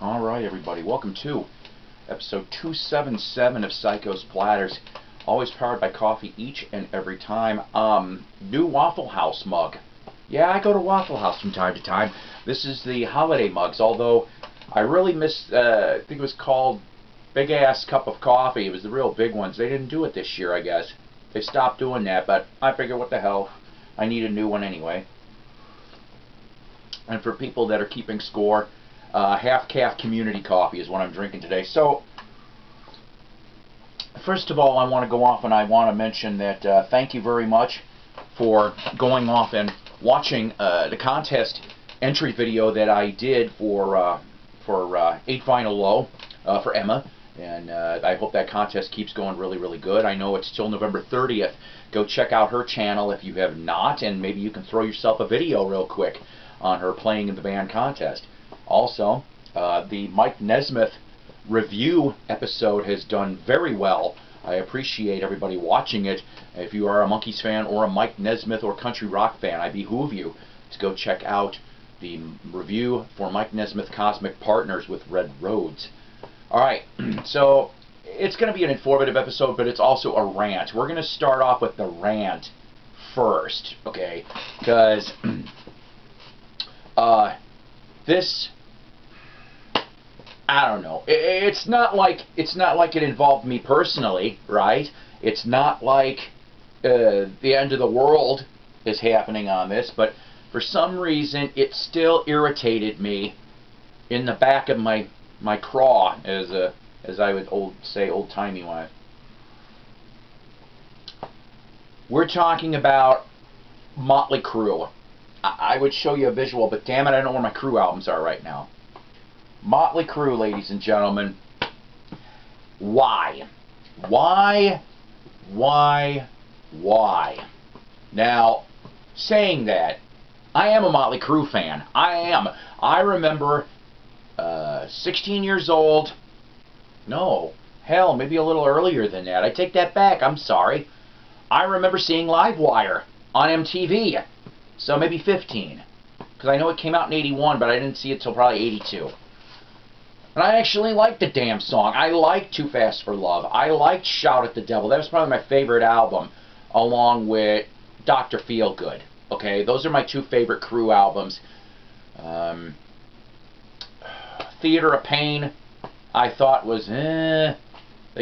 Alright everybody, welcome to episode 277 of Psycho's Platters. Always powered by coffee each and every time. New Waffle House mug. Yeah, I go to Waffle House from time to time. This is the holiday mugs, although I really miss, I think it was called Big Ass Cup of Coffee. It was the real big ones. They didn't do it this year, I guess. They stopped doing that, but I figure what the hell. I need a new one anyway. And for people that are keeping score, half-calf community coffee is what I'm drinking today. So, first of all, I want to go off and I want to mention that thank you very much for going off and watching the contest entry video that I did for 8 Final Low for Emma. And I hope that contest keeps going really, really good. I know it's till November 30th. Go check out her channel if you have not, and maybe you can throw yourself a video real quick on her playing in the band contest. Also, the Mike Nesmith review episode has done very well. I appreciate everybody watching it. If you are a Monkees fan or a Mike Nesmith or country rock fan, I behoove you to go check out the review for Mike Nesmith Cosmic Partners with Red Rhodes. Alright, so it's going to be an informative episode, but it's also a rant. We're going to start off with the rant first, okay? Because this, I don't know. It's not like it involved me personally, right? It's not like the end of the world is happening on this, but for some reason it still irritated me in the back of my craw, as I would say old-timey wise. We're talking about Motley Crue. I would show you a visual, but damn it, I don't know where my Crue albums are right now. Motley Crue, ladies and gentlemen. Why? Why? Why? Why? Now, saying that, I am a Motley Crue fan. I am. I remember 16 years old. No, hell, maybe a little earlier than that. I take that back. I'm sorry. I remember seeing Livewire on MTV. So maybe 15. Because I know it came out in 81, but I didn't see it till probably 82. And I actually liked the damn song. I liked Too Fast for Love. I liked Shout at the Devil. That was probably my favorite album, along with Dr. Feelgood. Okay, those are my two favorite Crue albums. Theater of Pain, I thought was, they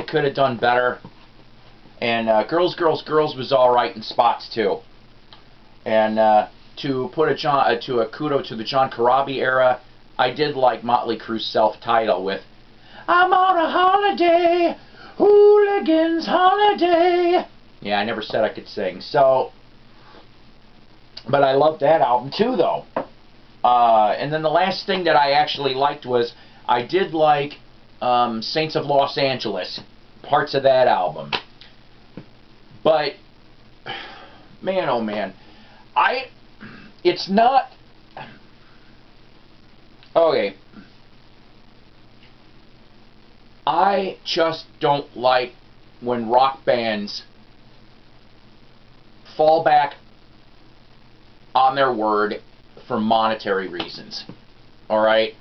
could have done better. And Girls, Girls, Girls was alright in spots too. And to put a kudo to the John Corabi era, I did like Motley Crue's self-title with I'm on a holiday, hooligans holiday. Yeah, I never said I could sing. So, but I loved that album too, though. And then the last thing that I actually liked was I did like Saints of Los Angeles, parts of that album. But man, oh man, it's not okay. I just don't like when rock bands fall back on their word for monetary reasons. Alright?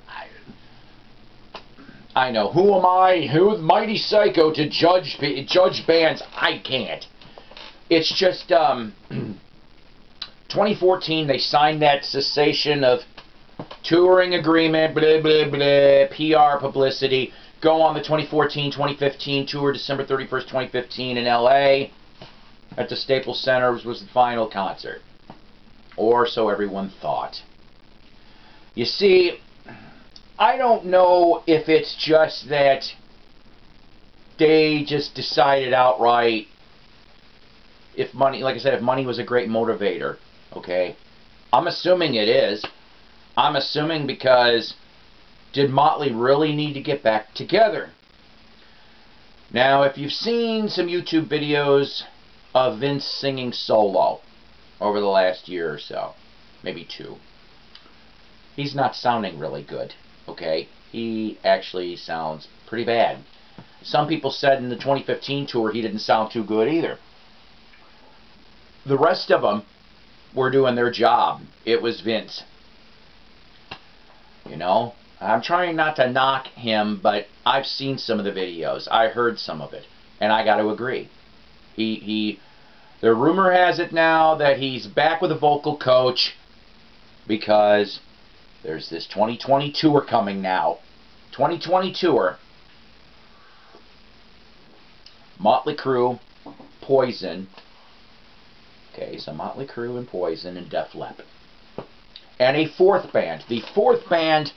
I know. Who am I? Who's Mighty Psycho to judge bands? I can't. It's just, 2014, they signed that cessation of touring agreement, blah, blah, blah, PR publicity. Go on the 2014-2015 tour, December 31st, 2015 in LA. At the Staples Center was the final concert. Or so everyone thought. You see, I don't know if it's just that they just decided outright, if money, like I said, if money was a great motivator, okay? I'm assuming it is. I'm assuming because did Motley really need to get back together? Now, if you've seen some YouTube videos of Vince singing solo over the last year or so, maybe 2, he's not sounding really good, okay? He actually sounds pretty bad. Some people said in the 2015 tour he didn't sound too good either. The rest of them were doing their job. It was Vince. You know? I'm trying not to knock him, but I've seen some of the videos. I heard some of it, and I got to agree. The rumor has it now that he's back with a vocal coach because there's this 2020 tour coming now. 2020 tour. Motley Crue, Poison. Okay, so Motley Crue and Poison and Def Leppard. And a fourth band. The fourth band,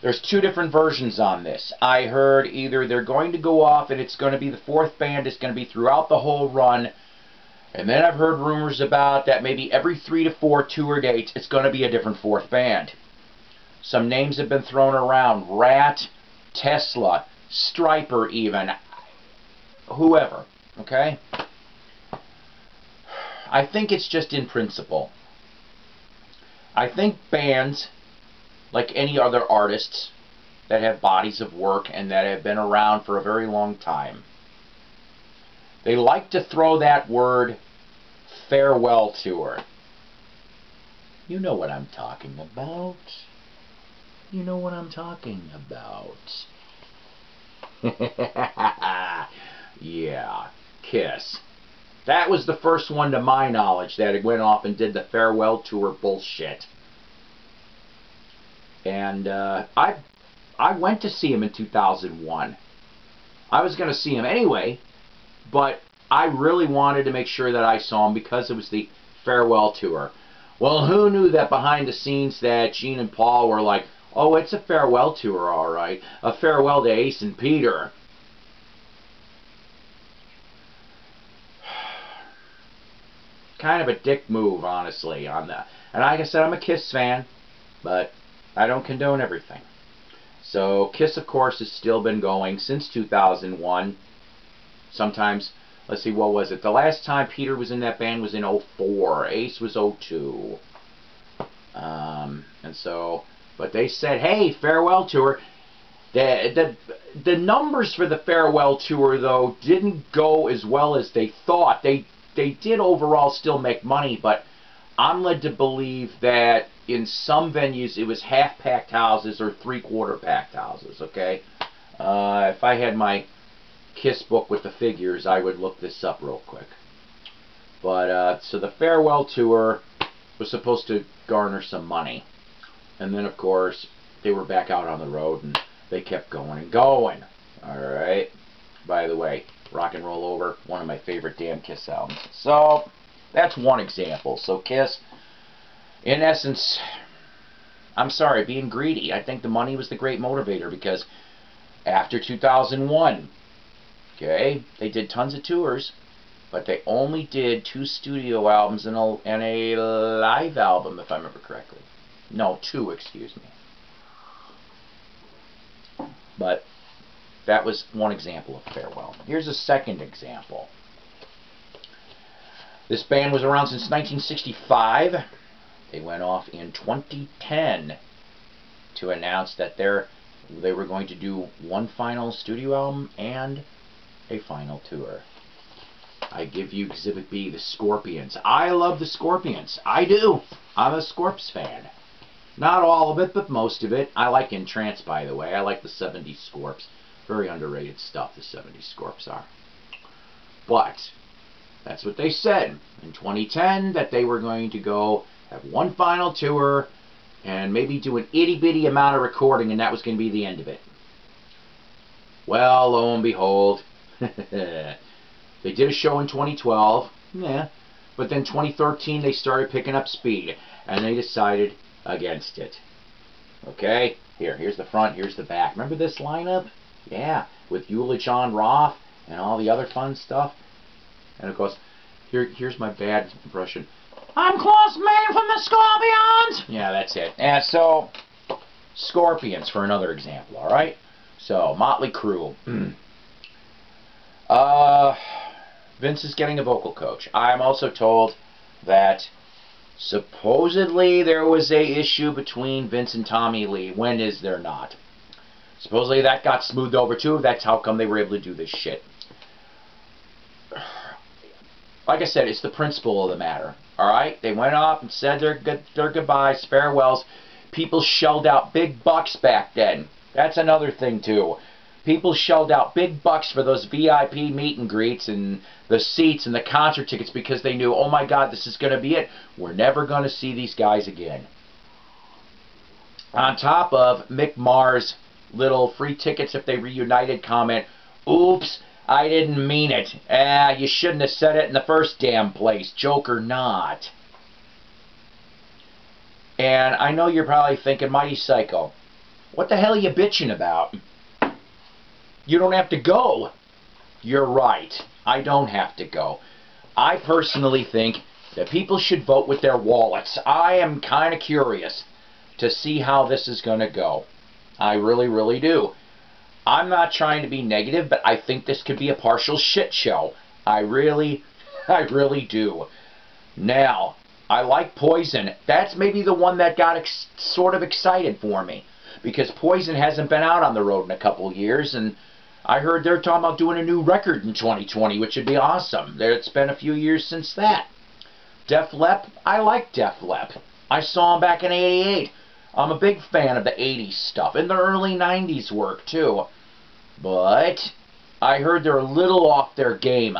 there's two different versions on this. I heard either they're going to go off and it's going to be the fourth band, it's going to be throughout the whole run. And then I've heard rumors about that maybe every 3 to 4 tour dates, it's going to be a different fourth band. Some names have been thrown around. Rat, Tesla, Stryper even. Whoever. Okay? I think it's just in principle. I think bands, like any other artists that have bodies of work and that have been around for a very long time, they like to throw that word farewell tour. You know what I'm talking about. You know what I'm talking about. Yeah, Kiss. That was the first one to my knowledge that it went off and did the farewell tour bullshit. And I went to see him in 2001. I was going to see him anyway, but I really wanted to make sure that I saw him because it was the farewell tour. Well, who knew that behind the scenes that Gene and Paul were like, oh, it's a farewell tour, all right. A farewell to Ace and Peter. Kind of a dick move, honestly, on that. And like I said, I'm a Kiss fan, but I don't condone everything. So Kiss, of course, has still been going since 2001. Sometimes, let's see, what was it? The last time Peter was in that band was in 04. Ace was 02. And so, but they said, hey, farewell tour. The numbers for the farewell tour, though, didn't go as well as they thought. They did overall still make money, but I'm led to believe that in some venues it was half-packed houses or three-quarter-packed houses, okay? If I had my Kiss book with the figures, I would look this up real quick. But, so the farewell tour was supposed to garner some money. And then, of course, they were back out on the road, and they kept going and going. Alright? By the way, Rock and Roll Over, one of my favorite damn Kiss albums. So, that's one example. So, Kiss, in essence, I'm sorry, being greedy. I think the money was the great motivator because after 2001, okay, they did tons of tours, but they only did 2 studio albums and a live album, if I remember correctly. No, 2, excuse me. But that was one example of farewell. Here's a second example. This band was around since 1965. They went off in 2010 to announce that they were going to do one final studio album and a final tour. I give you Exhibit B, the Scorpions. I love the Scorpions. I do. I'm a Scorps fan. Not all of it, but most of it. I like Entrance, by the way. I like the 70s Scorps. Very underrated stuff, the 70s Scorps are. But that's what they said in 2010, that they were going to go have one final tour and maybe do an itty-bitty amount of recording, and that was going to be the end of it. Well, lo and behold, they did a show in 2012, yeah, but then 2013 they started picking up speed, and they decided against it. Okay, here's the front, here's the back. Remember this lineup? Yeah, with Eula John Roth and all the other fun stuff. And of course, here's my bad impression. I'm Klaus Meine from the Scorpions! Yeah, that's it. And so, Scorpions for another example, alright? So, Motley Crue. Vince is getting a vocal coach. I'm also told that supposedly there was a issue between Vince and Tommy Lee. When is there not? Supposedly that got smoothed over too. That's how come they were able to do this shit. Like I said, it's the principle of the matter. Alright? They went off and said their goodbyes, farewells. People shelled out big bucks back then. That's another thing, too. People shelled out big bucks for those VIP meet and greets and the seats and the concert tickets because they knew, oh my God, this is going to be it. We're never going to see these guys again. On top of Mick Mars' little free tickets if they reunited comment, oops, I didn't mean it. You shouldn't have said it in the first damn place, joke or not. And I know you're probably thinking, Mighty Psycho, what the hell are you bitching about? You don't have to go. You're right. I don't have to go. I personally think that people should vote with their wallets. I am kind of curious to see how this is going to go. I really, really do. I'm not trying to be negative, but I think this could be a partial shit show. I really do. Now, I like Poison. That's maybe the one that got sort of excited for me. Because Poison hasn't been out on the road in a couple years, and I heard they're talking about doing a new record in 2020, which would be awesome. It's been a few years since that. Def Lep, I like Def Lep. I saw him back in '88. I'm a big fan of the 80s stuff, and the early 90s work, too. But I heard they're a little off their game.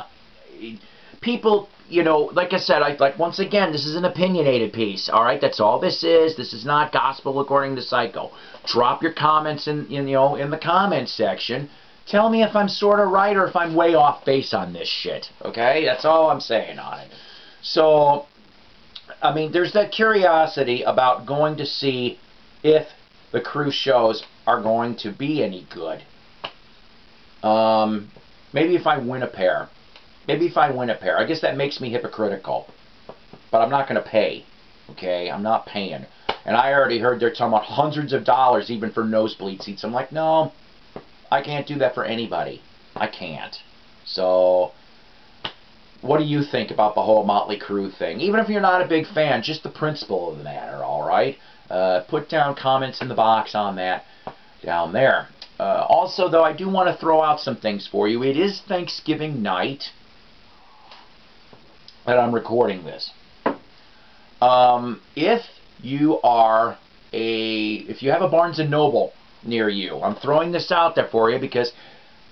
People, you know, like I said, once again, this is an opinionated piece, all right? That's all this is. This is not gospel according to Psycho. Drop your comments in the comments section. Tell me if I'm sort of right or if I'm way off base on this shit, okay? That's all I'm saying on it. So, I mean, there's that curiosity about going to see if the Crue shows are going to be any good. Maybe if I win a pair. Maybe if I win a pair. I guess that makes me hypocritical. But I'm not going to pay. Okay? I'm not paying. And I already heard they're talking about hundreds of dollars even for nosebleed seats. I'm like, no, I can't do that for anybody. I can't. So, what do you think about the whole Motley Crue thing? Even if you're not a big fan, just the principle of the matter, alright? Put down comments in the box on that down there. Also, though, I do want to throw out some things for you. It is Thanksgiving night that I'm recording this. If you have a Barnes & Noble near you, I'm throwing this out there for you because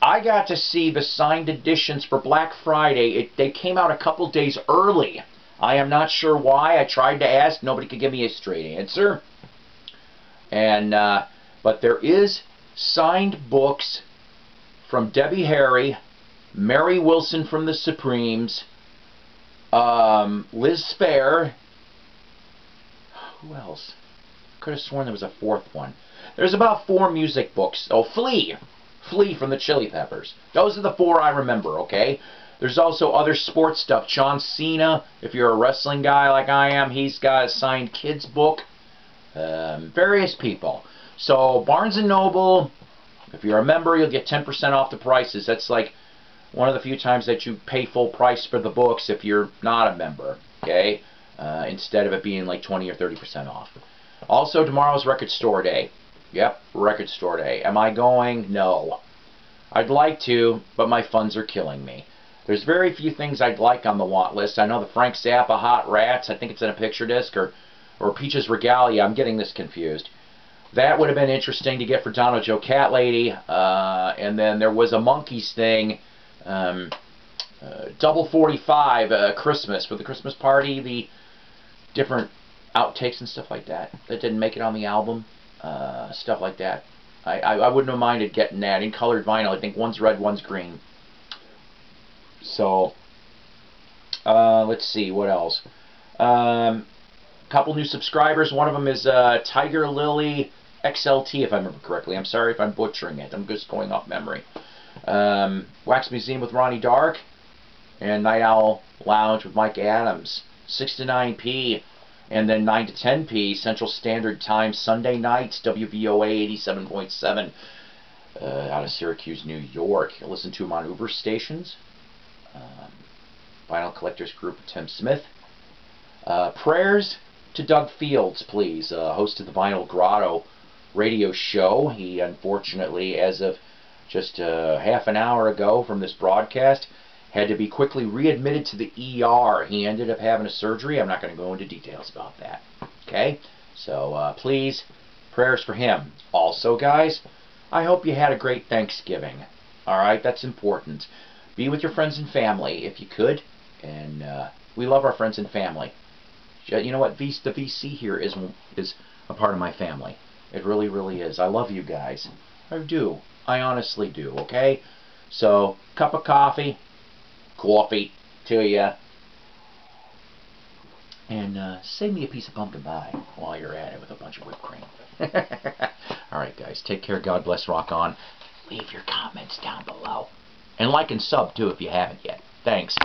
I got to see the signed editions for Black Friday. They came out a couple days early. I am not sure why. I tried to ask. Nobody could give me a straight answer. And but there is signed books from Debbie Harry, Mary Wilson from the Supremes, Liz Phair. Who else? Could have sworn there was a fourth one. There's about 4 music books. Oh, Flea from the Chili Peppers. Those are the 4 I remember, okay? There's also other sports stuff. John Cena, if you're a wrestling guy like I am, he's got a signed kids book. Various people. So, Barnes & Noble, if you're a member, you'll get 10% off the prices. That's like one of the few times that you pay full price for the books if you're not a member, okay? Instead of it being like 20 or 30% off. Also, tomorrow's Record Store Day. Yep, Record Store Day. Am I going? No. I'd like to, but my funds are killing me. There's very few things I'd like on the want list. I know the Frank Zappa Hot Rats, I think it's in a picture disc, or Peaches Regalia. I'm getting this confused. That would have been interesting to get for Donald Joe Cat Lady. And then there was a Monkees thing, Double 45 Christmas, for the Christmas party, the different outtakes and stuff like that didn't make it on the album. Stuff like that. I wouldn't have minded getting that in colored vinyl. I think one's red, one's green. So, let's see, what else? Couple new subscribers. One of them is Tiger Lily XLT, if I remember correctly. I'm sorry if I'm butchering it. I'm just going off memory. Wax Museum with Ronnie Dark. And Night Owl Lounge with Mike Adams. 6 to 9p. And then 9 to 10p, Central Standard Time, Sunday nights, WVOA 87.7, out of Syracuse, New York. You listen to them on Uber stations. Vinyl Collectors Group, Tim Smith. Prayers to Doug Fields, please, host of the Vinyl Grotto radio show. He, unfortunately, as of just half an hour ago from this broadcast, had to be quickly readmitted to the ER. He ended up having a surgery. I'm not going to go into details about that. Okay? So please, prayers for him. Also, guys, I hope you had a great Thanksgiving. Alright, that's important. Be with your friends and family if you could. And we love our friends and family. You know what? The VC here is a part of my family. It really, really is. I love you guys. I do. I honestly do, okay? So, cup of coffee to you. And save me a piece of pumpkin pie while you're at it with a bunch of whipped cream. Alright, guys. Take care. God bless. Rock on. Leave your comments down below. And like and sub, too, if you haven't yet. Thanks.